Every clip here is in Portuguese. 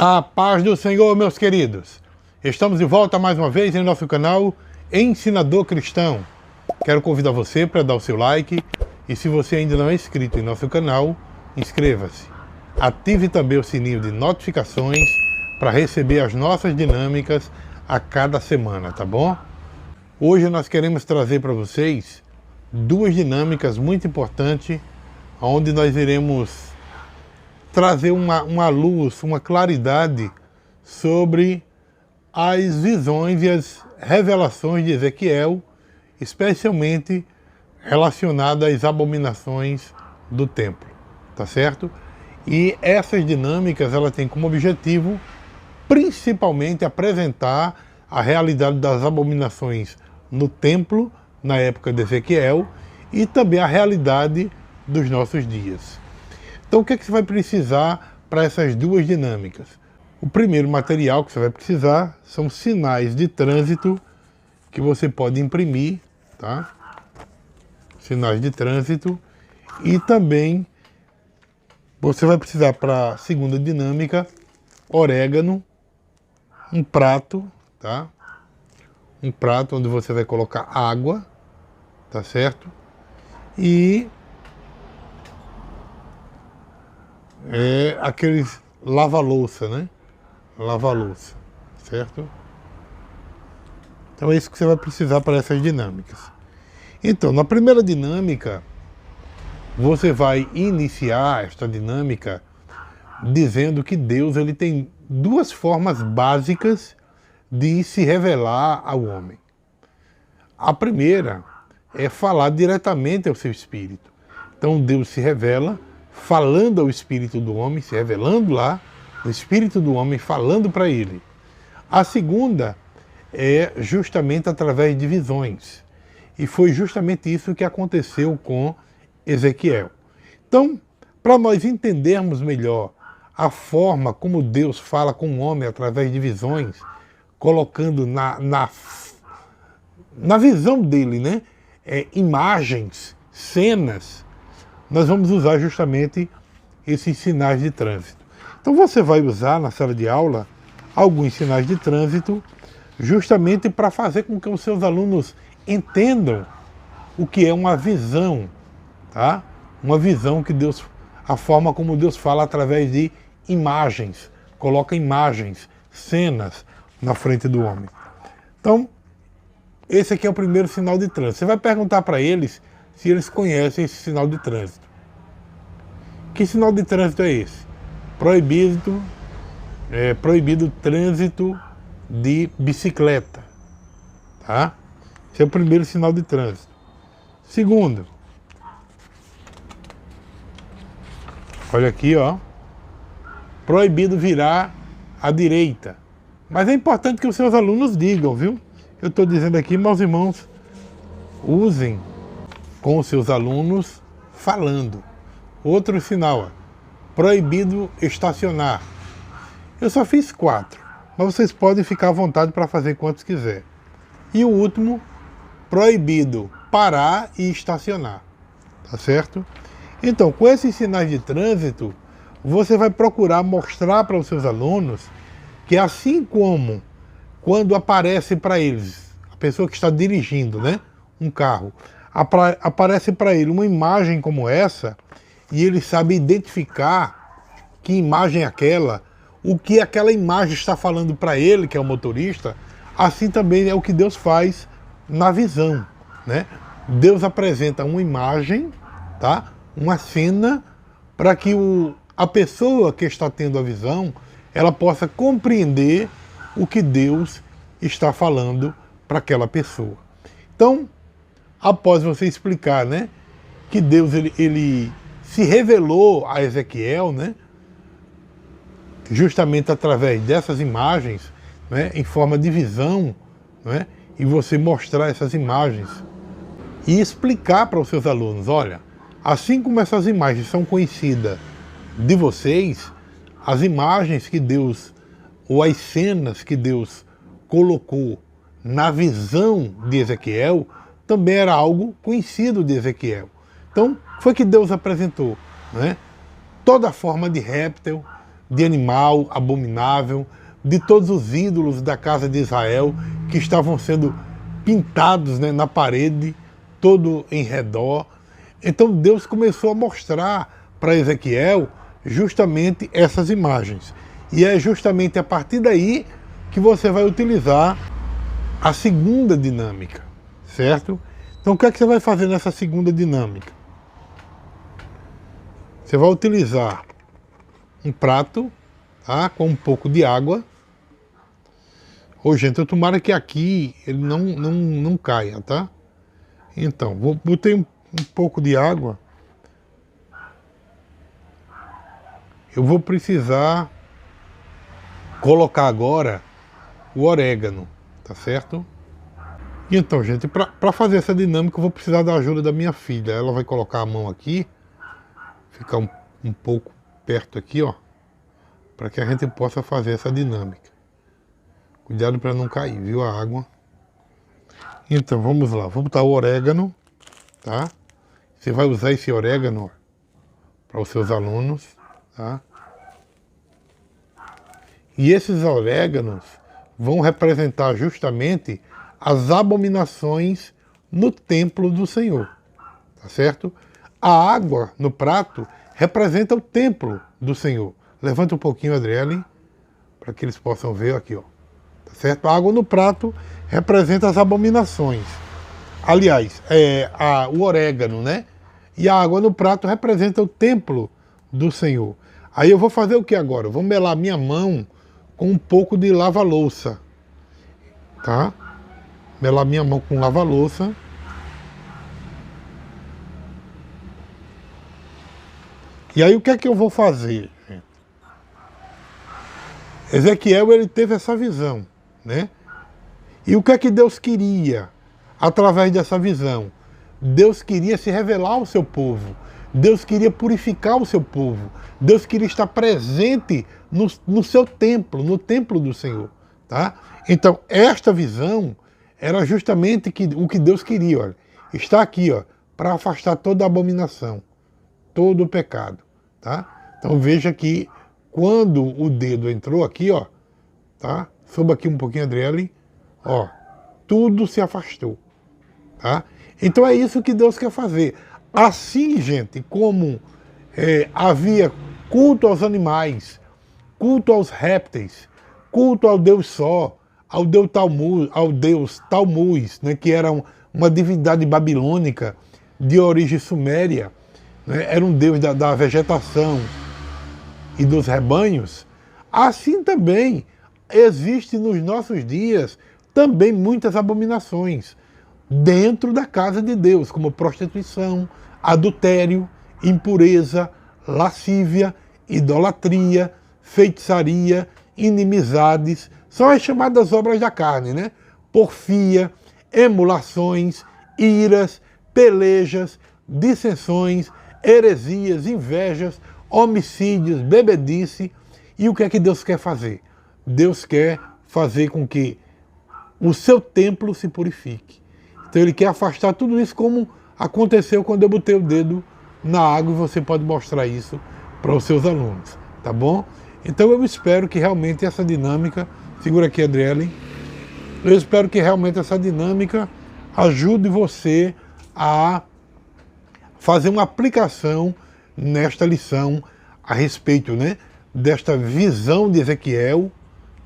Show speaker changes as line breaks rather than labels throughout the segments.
A paz do Senhor, meus queridos. Estamos de volta mais uma vez em nosso canal Ensinador Cristão. Quero convidar você para dar o seu like e se você ainda não é inscrito em nosso canal, inscreva-se. Ative também o sininho de notificações para receber as nossas dinâmicas a cada semana, tá bom? Hoje nós queremos trazer para vocês duas dinâmicas muito importantes, onde nós iremos trazer uma luz, uma claridade sobre as visões e as revelações de Ezequiel, especialmente relacionadas às abominações do templo, tá certo? E essas dinâmicas, elas têm como objetivo principalmente apresentar a realidade das abominações no templo, na época de Ezequiel, e também a realidade dos nossos dias. Então o que é que você vai precisar para essas duas dinâmicas? O primeiro material que você vai precisar são sinais de trânsito que você pode imprimir, tá? Sinais de trânsito. E também você vai precisar para a segunda dinâmica orégano, um prato, tá? Um prato onde você vai colocar água, tá certo? E aqueles lava-louça, né? Lava-louça, certo? Então é isso que você vai precisar para essas dinâmicas. Então, na primeira dinâmica, você vai iniciar esta dinâmica dizendo que Deus ele tem duas formas básicas de se revelar ao homem. A primeira é falar diretamente ao seu espírito. Então Deus se revela falando ao espírito do homem, se revelando lá, o espírito do homem falando para ele. A segunda é justamente através de visões. E foi justamente isso que aconteceu com Ezequiel. Então, para nós entendermos melhor a forma como Deus fala com o homem através de visões, colocando na visão dele, né, imagens, cenas, nós vamos usar justamente esses sinais de trânsito. Então você vai usar na sala de aula alguns sinais de trânsito justamente para fazer com que os seus alunos entendam o que é uma visão, tá? Uma visão que Deus, a forma como Deus fala através de imagens, coloca imagens, cenas na frente do homem. Então, esse aqui é o primeiro sinal de trânsito. Você vai perguntar para eles se eles conhecem esse sinal de trânsito. Que sinal de trânsito é esse? Proibido trânsito de bicicleta, tá? Esse é o primeiro sinal de trânsito. Segundo, olha aqui, ó, proibido virar à direita. Mas é importante que os seus alunos digam, viu? Eu estou dizendo aqui, meus irmãos, usem com os seus alunos falando. Outro sinal, ó, proibido estacionar. Eu só fiz 4, mas vocês podem ficar à vontade para fazer quantos quiser. E o último, proibido parar e estacionar. Tá certo? Então, com esses sinais de trânsito, você vai procurar mostrar para os seus alunos que assim como quando aparece para eles, a pessoa que está dirigindo, né, um carro, aparece para ele uma imagem como essa, e ele sabe identificar que imagem é aquela, o que aquela imagem está falando para ele, que é o motorista, assim também é o que Deus faz na visão, né? Deus apresenta uma imagem, tá? Uma cena, para que a pessoa que está tendo a visão, ela possa compreender o que Deus está falando para aquela pessoa. Então, após você explicar, né, que Deus ele se revelou a Ezequiel, né, justamente através dessas imagens, né, em forma de visão, né, e você mostrar essas imagens e explicar para os seus alunos, olha, assim como essas imagens são conhecidas de vocês, as imagens que Deus, ou as cenas que Deus colocou na visão de Ezequiel, também era algo conhecido de Ezequiel. Então, foi que Deus apresentou, né? Toda forma de réptil, de animal abominável, de todos os ídolos da casa de Israel que estavam sendo pintados, né, na parede, todo em redor. Então Deus começou a mostrar para Ezequiel justamente essas imagens. E é justamente a partir daí que você vai utilizar a segunda dinâmica, certo? Então o que é que você vai fazer nessa segunda dinâmica? Você vai utilizar um prato, tá, com um pouco de água. Ô, gente, eu tomara que aqui ele não caia, tá? Então, botei um pouco de água. Eu vou precisar colocar agora o orégano, tá certo? E então, gente, para fazer essa dinâmica eu vou precisar da ajuda da minha filha. Ela vai colocar a mão aqui, ficar um pouco perto aqui, ó, para que a gente possa fazer essa dinâmica. Cuidado para não cair, viu, a água. Então, vamos lá. Vou botar o orégano, tá? Você vai usar esse orégano para os seus alunos, tá? E esses oréganos vão representar justamente as abominações no templo do Senhor, tá certo? A água no prato representa o templo do Senhor. Levanta um pouquinho, Adriele, para que eles possam ver aqui, ó. Tá certo? A água no prato representa as abominações. Aliás, o orégano, né? E a água no prato representa o templo do Senhor. Aí eu vou fazer o que agora? Eu vou melar minha mão com um pouco de lava-louça, tá? Melar minha mão com lava-louça. E aí o que é que eu vou fazer, gente? Ezequiel, ele teve essa visão, né? E o que é que Deus queria através dessa visão? Deus queria se revelar ao seu povo. Deus queria purificar o seu povo. Deus queria estar presente no seu templo, no templo do Senhor, tá? Então, esta visão era justamente o que Deus queria, olha. Está aqui, ó, para afastar toda a abominação, todo o pecado, tá? Então, veja que quando o dedo entrou aqui, ó, tá? Suba aqui um pouquinho, Adriele, ó, tudo se afastou, tá? Então é isso que Deus quer fazer. Assim, gente, como havia culto aos animais, culto aos répteis, culto ao Deus Só, ao Deus Talmuz, né, que era uma divindade babilônica de origem suméria, né, era um deus da vegetação e dos rebanhos. Assim também existe nos nossos dias também muitas abominações dentro da casa de Deus, como prostituição, adultério, impureza, lascívia, idolatria, feitiçaria, inimizades, são as chamadas obras da carne, né? Porfia, emulações, iras, pelejas, dissensões, heresias, invejas, homicídios, bebedice. E o que é que Deus quer fazer? Deus quer fazer com que o seu templo se purifique. Então ele quer afastar tudo isso, como aconteceu quando eu botei o dedo na água, e você pode mostrar isso para os seus alunos, tá bom? Então eu espero que realmente essa dinâmica, segura aqui, Adriele, eu espero que realmente essa dinâmica ajude você a fazer uma aplicação nesta lição a respeito, né, desta visão de Ezequiel,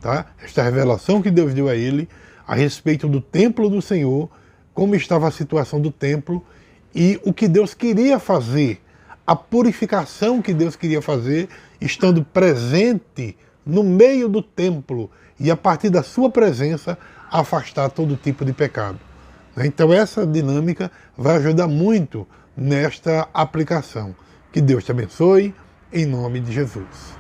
tá? Esta revelação que Deus deu a ele a respeito do templo do Senhor, como estava a situação do templo e o que Deus queria fazer, a purificação que Deus queria fazer, estando presente no meio do templo e a partir da sua presença afastar todo tipo de pecado. Então essa dinâmica vai ajudar muito nesta aplicação. Que Deus te abençoe, em nome de Jesus.